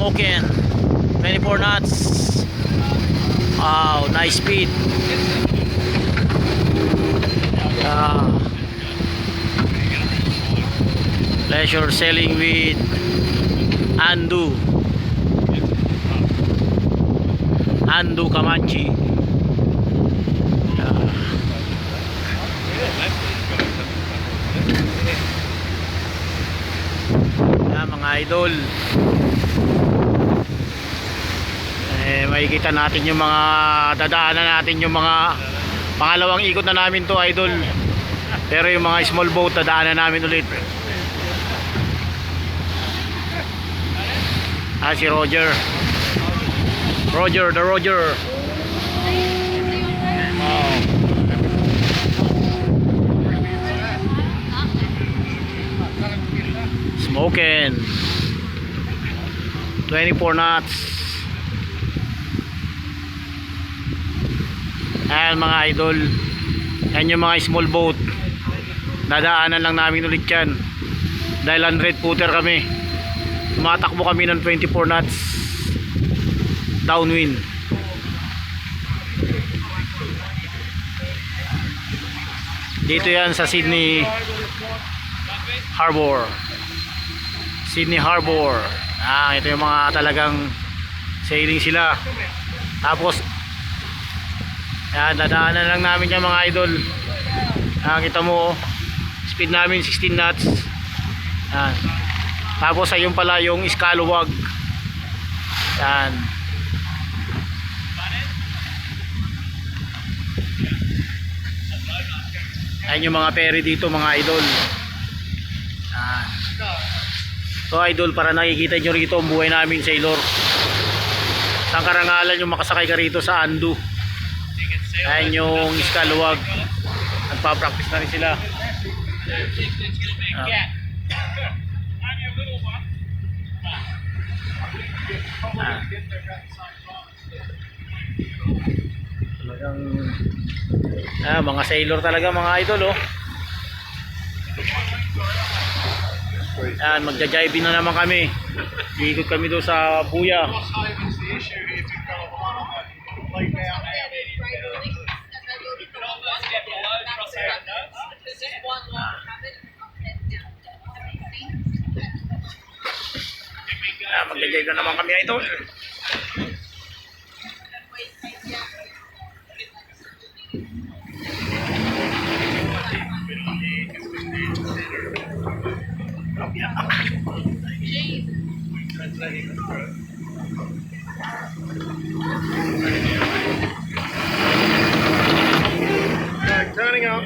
Smoking 24 knots. Wow, nice speed. Pleasure sailing with Andu Comanche. Mga idol, makikita natin yung mga dadaanan natin, yung mga pangalawang ikot na namin to, idol. Pero yung mga small boat dadaanan namin ulit. Si Roger, the Roger. Wow. Smoking 24 knots. Ayan mga idol, yan yung mga small boat, dadaanan lang namin ulit yan dahil 100 footer kami. Tumatakbo kami ng 24 knots downwind. Dito yan sa Sydney Harbor. Ito yung mga talagang sailing sila. Tapos yan, dadaanan lang namin yung mga idol. Kita mo, speed namin 16 knots. Yan. Tapos ayun pala yung Scalawag. Yan. Ayan yung mga ferry dito mga idol. Yan. So idol, para nakikita nyo rito ang buhay namin sailor. Isang karangalan yung makasakay ka rito sa Andu. Ayan yung Scalawag. Nagpa-practice na rin sila. Mga sailor talaga mga idol, oh. Ayan, magja-jiving na naman kami. Ikot kami doon sa Buya. Magja-jive na naman kami idol. Turning up.